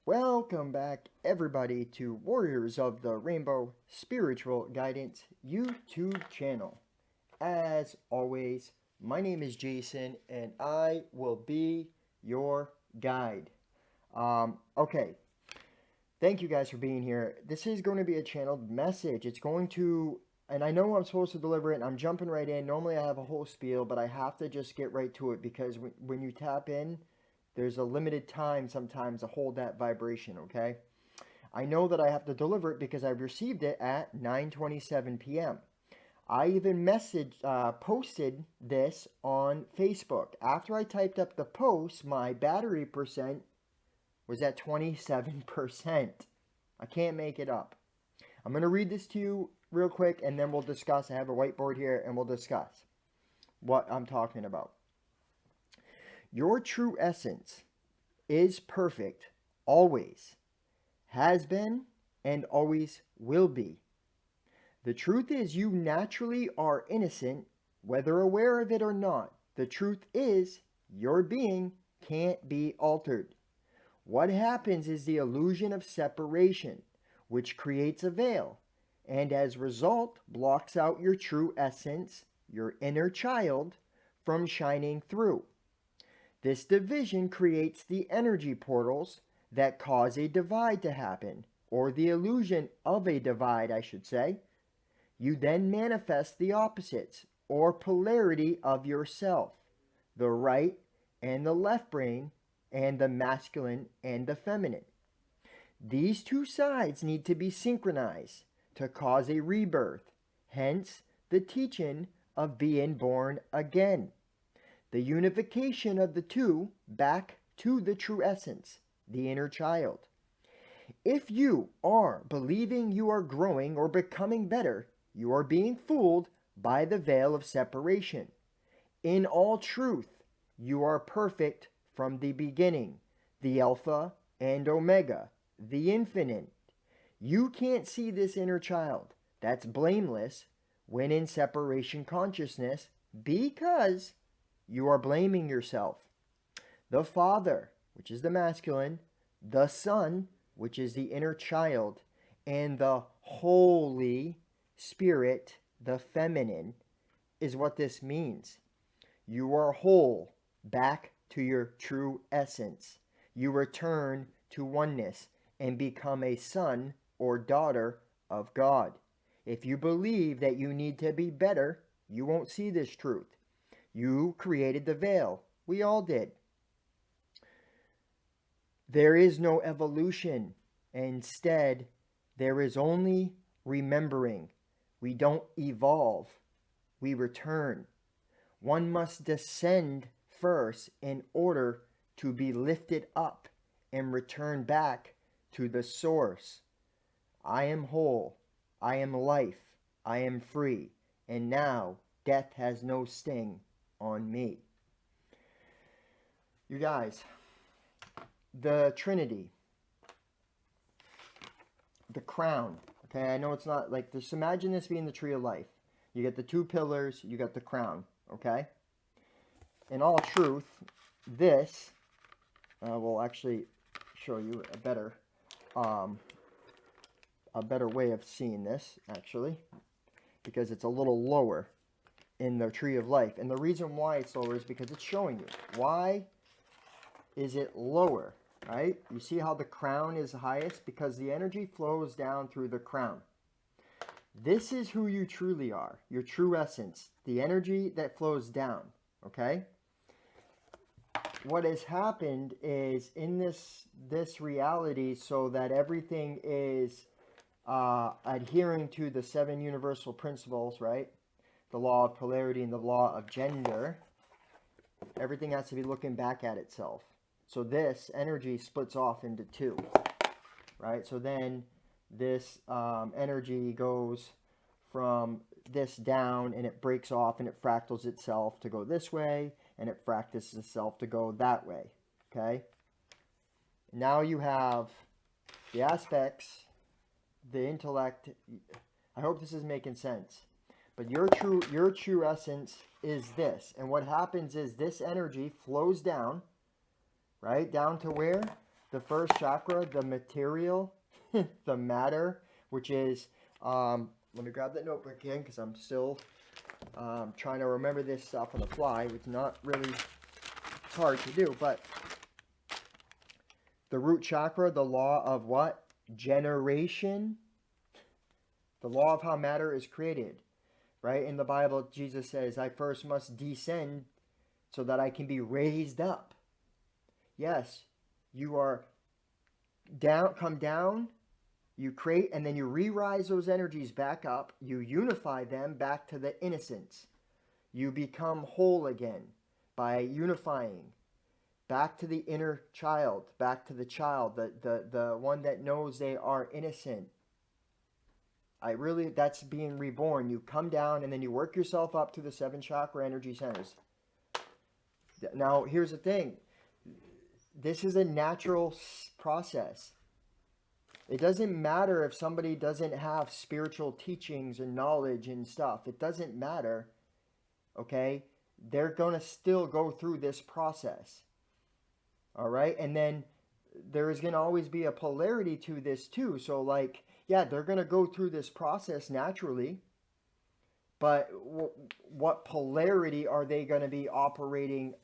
Welcome back, everybody, to Warriors of the Rainbow Spiritual Guidance YouTube channel. As always, my name is Jason, and I will be your guide. Okay, thank you guys for being here. This is going to be a channeled message. It's going to, and I know I'm supposed to deliver it, and I'm jumping right in. Normally, I have a whole spiel, but I have to just get right to it because when you tap in, there's a limited time sometimes to hold that vibration, okay? I know that I have to deliver it because I've received it at 9:27 p.m. I even posted this on Facebook. After I typed up the post, my battery percent was at 27%. I can't make it up. I'm going to read this to you real quick and then we'll discuss. I have a whiteboard here and we'll discuss what I'm talking about. Your true essence is perfect, always, has been, and always will be. The truth is, you naturally are innocent, whether aware of it or not. The truth is, your being can't be altered. What happens is the illusion of separation, which creates a veil, and as a result, blocks out your true essence, your inner child, from shining through. This division creates the energy portals that cause a divide to happen, or the illusion of a divide, I should say. You then manifest the opposites, or polarity of yourself, the right and the left brain, and the masculine and the feminine. These two sides need to be synchronized to cause a rebirth, hence the teaching of being born again. The unification of the two back to the true essence, the inner child. If you are believing you are growing or becoming better, you are being fooled by the veil of separation. In all truth, you are perfect from the beginning, the Alpha and Omega, the infinite. You can't see this inner child that's blameless when in separation consciousness because you are blaming yourself. The Father, which is the masculine, the Son, which is the inner child, and the Holy Spirit, the feminine, is what this means. You are whole, back to your true essence. You return to oneness and become a son or daughter of God. If you believe that you need to be better, you won't see this truth. You created the veil. We all did. There is no evolution. Instead, there is only remembering. We don't evolve. We return. One must descend first in order to be lifted up and return back to the source. I am whole. I am life. I am free. And now death has no sting on me. You guys, the Trinity, the crown, okay, I know it's not like, just imagine this being the tree of life. You get the two pillars, you got the crown, okay? In all truth, this will actually show you a better way of seeing this, actually, because it's a little lower in the tree of life. And the reason why it's lower is because it's showing you. Why is it lower, right? You see how the crown is highest? Because the energy flows down through the crown. This is who you truly are, your true essence, the energy that flows down, okay? What has happened is in this reality, so that everything is adhering to the 7 universal principles, right? The law of polarity and the law of gender, everything has to be looking back at itself. So this energy splits off into 2, right? So then this energy goes from this down and it breaks off and it fractals itself to go this way, and it fractals itself to go that way, okay? Now you have the aspects, the intellect. I hope this is making sense. But your true essence is this. And what happens is this energy flows down, right? Down to where? the first chakra, the material, the matter, which is, let me grab that notebook again because I'm still trying to remember this stuff on the fly. It's not really, it's hard to do, but the root chakra, the law of what? Generation. The law of how matter is created, right? In the Bible, Jesus says, I first must descend so that I can be raised up. Yes, you are down, come down, you create, and then you re-rise those energies back up. You unify them back to the innocence. You become whole again by unifying back to the inner child, back to the child, the one that knows they are innocent. That's being reborn. You come down and then you work yourself up to the 7 chakra energy centers. Now, here's the thing. This is a natural process. It doesn't matter if somebody doesn't have spiritual teachings and knowledge and stuff. It doesn't matter, okay? They're going to still go through this process, all right? And then there is going to always be a polarity to this too. So like, yeah, they're going to go through this process naturally, but what polarity are they going to be operating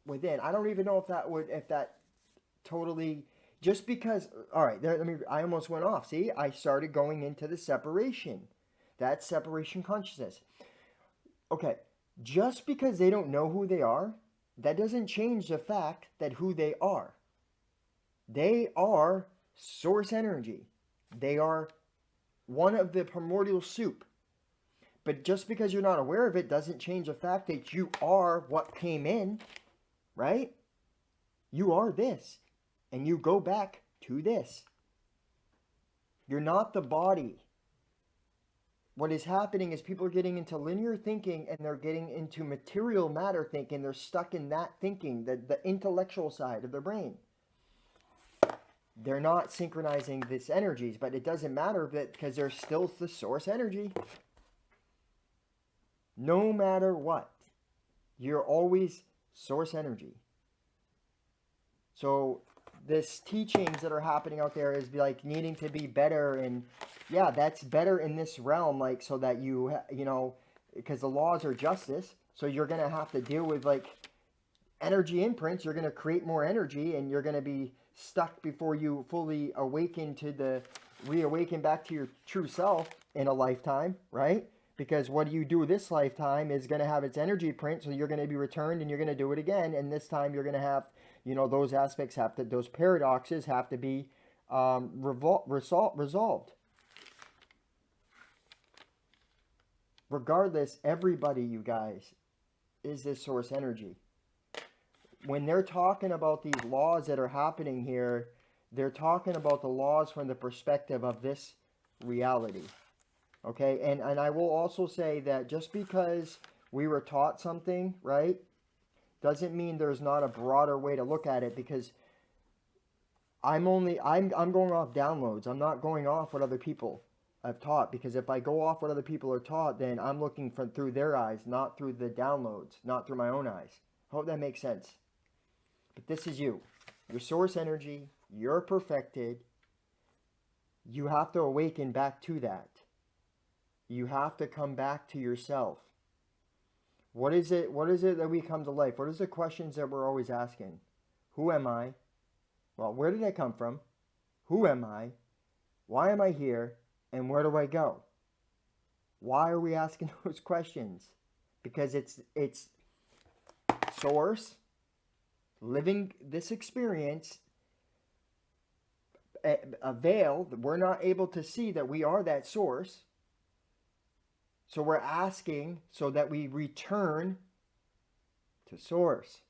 within? I don't even know if that totally, just because, all right, I almost went off. See, I started going into the separation. That's separation consciousness. Okay, just because they don't know who they are, that doesn't change the fact that who they are. They are source energy. They are one of the primordial soup. But just because you're not aware of it doesn't change the fact that you are what came in, right? You are this. And you go back to this. You're not the body. What is happening is people are getting into linear thinking and they're getting into material matter thinking. They're stuck in that thinking, the intellectual side of their brain. They're not synchronizing these energies, but it doesn't matter because they're still the source energy. No matter what, you're always source energy. So this teachings that are happening out there is like needing to be better, and yeah, that's better in this realm, like so that you know, because the laws are justice, so you're going to have to deal with like energy imprints. You're going to create more energy and you're going to be stuck before you fully reawaken back to your true self in a lifetime, right? Because what you do this lifetime is going to have its energy print, so you're going to be returned and you're going to do it again, and this time you're going to have, you know, those aspects those paradoxes have to be resolved. Regardless, everybody, you guys, is this source energy. When they're talking about these laws that are happening here, they're talking about the laws from the perspective of this reality. Okay, and I will also say that just because we were taught something, right, doesn't mean there's not a broader way to look at it, because I'm going off downloads. I'm not going off what other people have taught, because if I go off what other people are taught, then I'm looking through their eyes, not through the downloads, not through my own eyes. I hope that makes sense. But this is you. Your source energy, you're perfected. You have to awaken back to that. You have to come back to yourself. What is it that we come to life? What is the questions that we're always asking? Who am I? Well, where did I come from? Who am I? Why am I here? And where do I go? Why are we asking those questions? Because it's source, living this experience, a veil that we're not able to see that we are that source. So we're asking so that we return to source.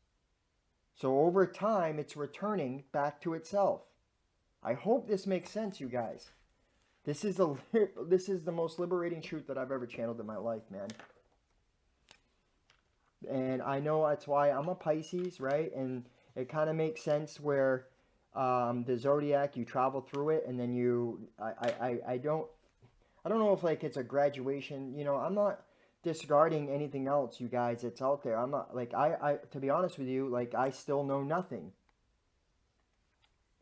So over time, it's returning back to itself. I hope this makes sense, you guys. This is the most liberating truth that I've ever channeled in my life, man. And I know that's why I'm a Pisces, right? And it kind of makes sense where the zodiac, you travel through it, and then I don't know if like it's a graduation. You know, I'm not discarding anything else, you guys, that's out there. I'm not like, I to be honest with you, like I still know nothing.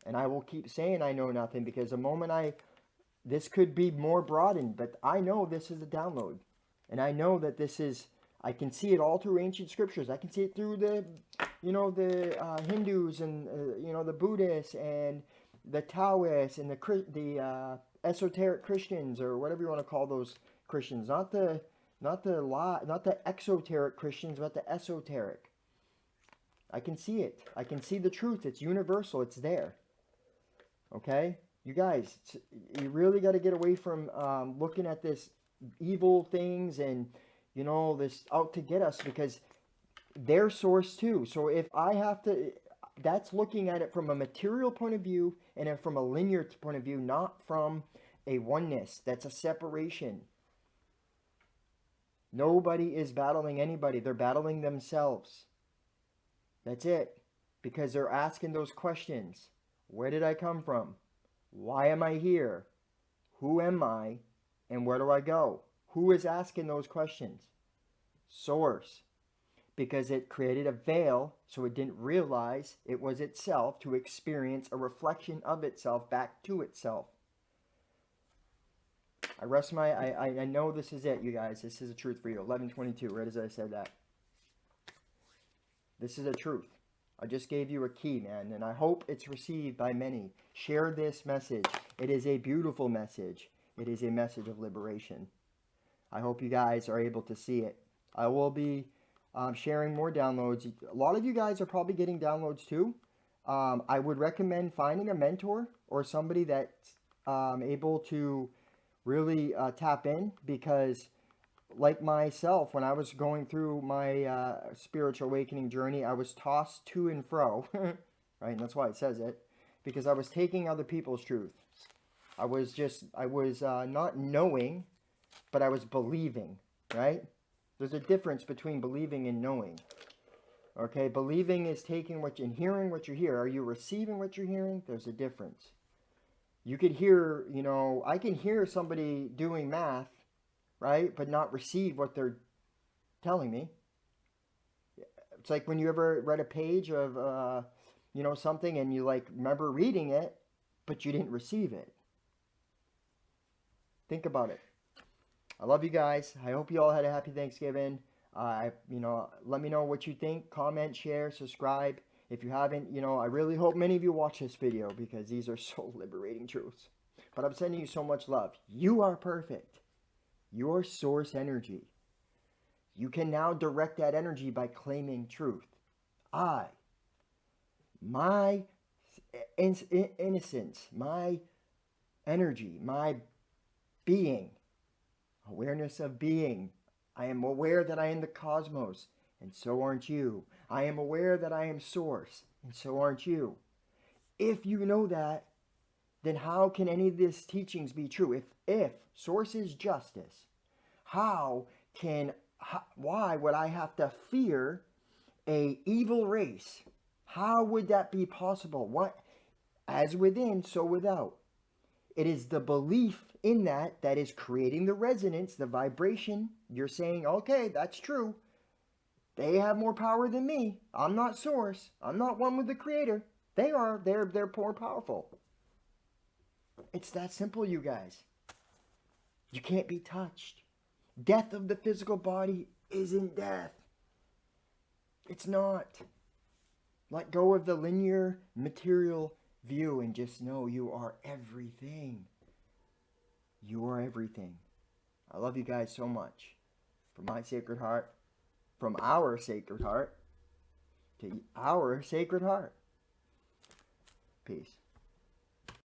And I will keep saying I know nothing, because the moment this could be more broadened, but I know this is a download. And I know that this is, I can see it all through ancient scriptures. I can see it through the, the Hindus and, the Buddhists and the Taoists and the esoteric Christians, or whatever you want to call those Christians. Not the exoteric Christians, but the esoteric. I can see it. I can see the truth. It's universal. It's there. Okay? You guys, you really got to get away from looking at this evil things and, this out to get us, because they're source too. So if I have to, that's looking at it from a material point of view and from a linear point of view, not from a oneness. That's a separation. Nobody is battling anybody. They're battling themselves. That's it. Because they're asking those questions. Where did I come from? Why am I here? Who am I? And where do I go? Who is asking those questions? Source. Because it created a veil, so it didn't realize it was itself, to experience a reflection of itself back to itself. I know this is it, you guys. This is the truth for you. 11:22, right as I said that. This is a truth. I just gave you a key, man, and I hope it's received by many. Share this message. It is a beautiful message. It is a message of liberation. I hope you guys are able to see it. I will be sharing more downloads. A lot of you guys are probably getting downloads too. I would recommend finding a mentor or somebody that's able to really tap in, because like myself, when I was going through my spiritual awakening journey, I was tossed to and fro, right? And that's why it says it, because I was taking other people's truth. I was not knowing, but I was believing, right? There's a difference between believing and knowing. Okay, believing is taking and hearing what you hear. Are you receiving what you're hearing? There's a difference. You could hear, I can hear somebody doing math, right, but not receive what they're telling me. It's like when you ever read a page of, something, and you remember reading it, but you didn't receive it. Think about it. I love you guys. I hope you all had a happy Thanksgiving. Let me know what you think. Comment, share, subscribe. If you haven't, I really hope many of you watch this video, because these are so liberating truths. But I'm sending you so much love. You are perfect. Your source energy. You can now direct that energy by claiming truth. My innocence, my energy, my being, awareness of being. I am aware that I am the cosmos, and so aren't you. I am aware that I am source, and so aren't you. If you know that, then how can any of these teachings be true? If source is justice, why would I have to fear a evil race? How would that be possible? What, as within, so without. It is the belief in that is creating the resonance, the vibration. You're saying, okay, that's true. They have more power than me. I'm not source. I'm not one with the creator. They are. They're more powerful. It's that simple, you guys. You can't be touched. Death of the physical body isn't death. It's not. Let go of the linear material view and just know you are everything. You are everything. I love you guys so much. From my sacred heart, from our sacred heart, to our sacred heart. Peace.